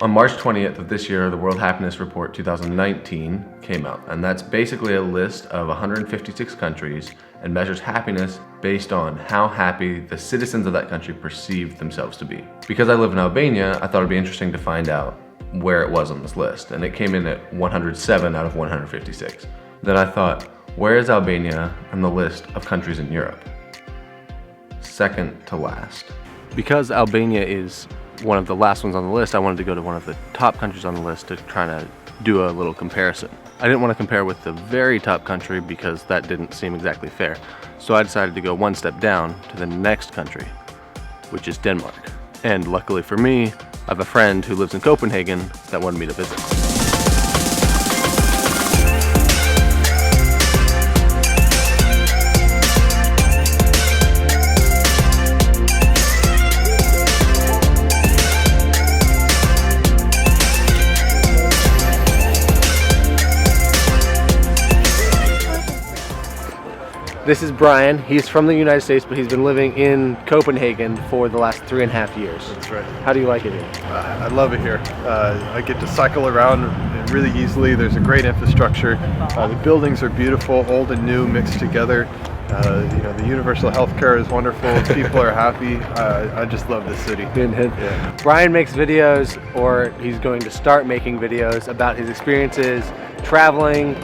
On March 20th of this year, the World Happiness Report 2019 came out, and that's basically a list of 156 countries and measures happiness based on how happy the citizens of that country perceive themselves to be. Because I live in Albania, I thought it'd be interesting to find out where it was on this list, and it came in at 107 out of 156. Then I thought, where is Albania on the list of countries in Europe? Second to last. Because Albania is one of the last ones on the list, I wanted to go to one of the top countries on the list to try to do a little comparison. I didn't want to compare with the very top country because that didn't seem exactly fair. So I decided to go one step down to the next country, which is Denmark. And luckily for me, I have a friend who lives in Copenhagen that wanted me to visit. This is Brian. He's from the United States, but he's been living in Copenhagen for the last 3.5 years. That's right. How do you like it here? I love it here. I get to cycle around really easily. There's a great infrastructure. The buildings are beautiful, old and new mixed together. The universal health care is wonderful. People are happy. I just love this city. Yeah. Brian makes videos, or he's going to start making videos about his experiences traveling.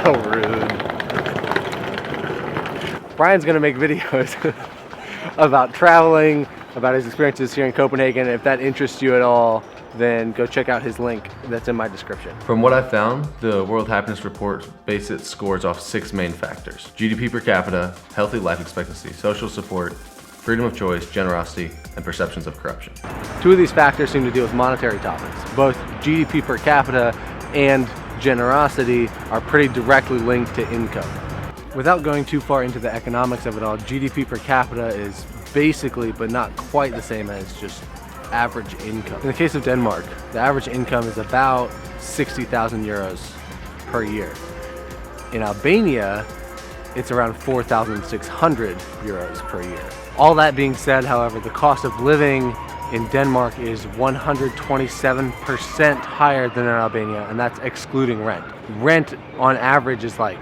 How rude. Brian's gonna make videos about traveling, about his experiences here in Copenhagen. If that interests you at all, then go check out his link that's in my description. From what I found, the World Happiness Report based its scores off 6 main factors: GDP per capita, healthy life expectancy, social support, freedom of choice, generosity, and perceptions of corruption. 2 of these factors seem to deal with monetary topics. Both GDP per capita and generosity are pretty directly linked to income. Without going too far into the economics of it all, GDP per capita is basically, but not quite the same as just average income. In the case of Denmark, the average income is about 60,000 euros per year. In Albania, it's around 4,600 euros per year. All that being said, however, the cost of living in Denmark is 127% higher than in Albania, and that's excluding rent. Rent on average is like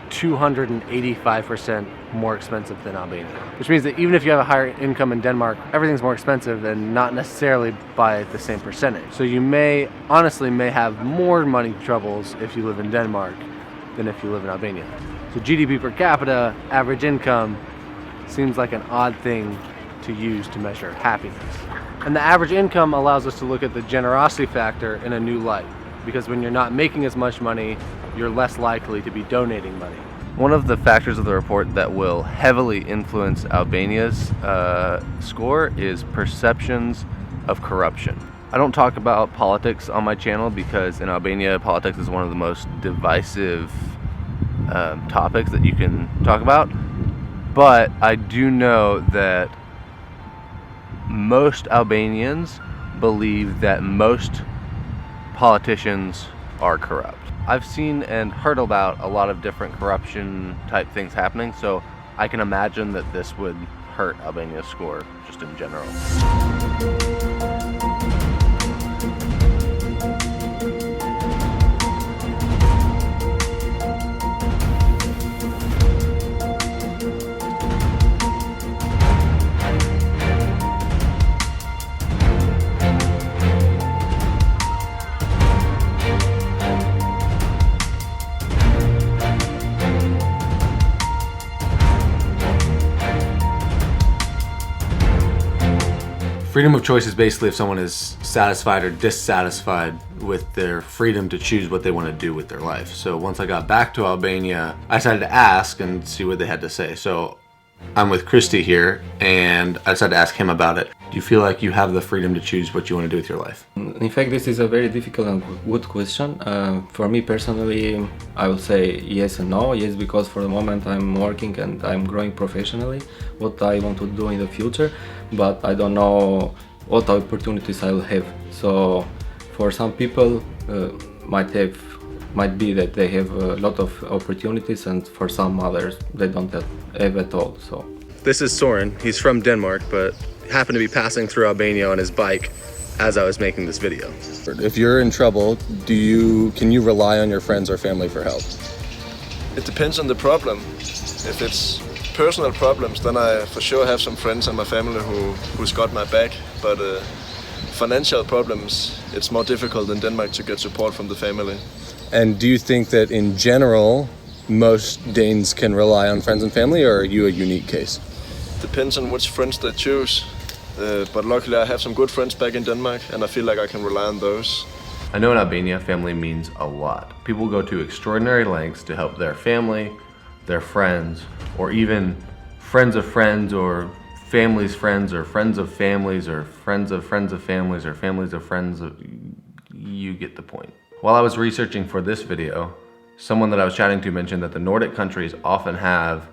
285% more expensive than Albania, which means that even if you have a higher income in Denmark, everything's more expensive and not necessarily by the same percentage. So you honestly may have more money troubles if you live in Denmark than if you live in Albania. So GDP per capita, average income, seems like an odd thing to use to measure happiness. And the average income allows us to look at the generosity factor in a new light, because when you're not making as much money, you're less likely to be donating money. One of the factors of the report that will heavily influence Albania's score is perceptions of corruption. I don't talk about politics on my channel because in Albania, politics is one of the most divisive topics that you can talk about. But I do know that most Albanians believe that most politicians are corrupt. I've seen and heard about a lot of different corruption type things happening, so I can imagine that this would hurt Albania's score just in general. Freedom of choice is basically if someone is satisfied or dissatisfied with their freedom to choose what they want to do with their life. So once I got back to Albania, I decided to ask and see what they had to say. So I'm with Christy here, and I decided to ask him about it. Do you feel like you have the freedom to choose what you want to do with your life? In fact, this is a very difficult and good question. For me personally, I will say yes and no. Yes, because for the moment I'm working and I'm growing professionally, what I want to do in the future, but I don't know what opportunities I will have. So for some people, might be that they have a lot of opportunities, and for some others they don't have at all. So This is Soren. He's from Denmark, but happened to be passing through Albania on his bike as I was making this video. If you're in trouble, can you rely on your friends or family for help? It depends on the problem. If it's personal problems, then I for sure have some friends and my family who's got my back. But financial problems, it's more difficult in Denmark to get support from the family. And do you think that in general, most Danes can rely on friends and family, or are you a unique case? Depends on which friends they choose. But luckily I have some good friends back in Denmark and I feel like I can rely on those. I know in Albania, family means a lot. People go to extraordinary lengths to help their family, their friends, or even friends of friends, or families' friends, or friends of families, or friends of friends of families, or families of friends of... You get the point. While I was researching for this video, someone that I was chatting to mentioned that the Nordic countries often have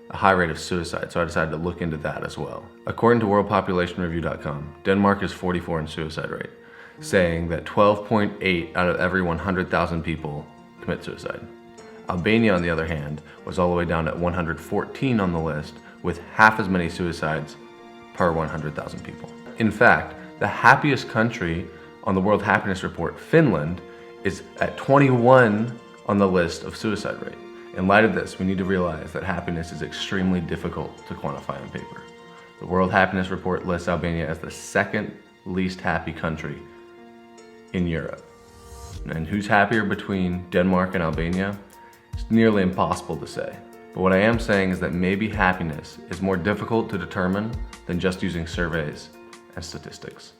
a high rate of suicide, so I decided to look into that as well. According to worldpopulationreview.com, Denmark is 44 in suicide rate, saying that 12.8 out of every 100,000 people commit suicide. Albania, on the other hand, was all the way down at 114 on the list, with half as many suicides per 100,000 people. In fact, the happiest country on the World Happiness Report, Finland, is at 21 on the list of suicide rate. In light of this, we need to realize that happiness is extremely difficult to quantify on paper. The World Happiness Report lists Albania as the second least happy country in Europe. And who's happier between Denmark and Albania? It's nearly impossible to say. But what I am saying is that maybe happiness is more difficult to determine than just using surveys and statistics.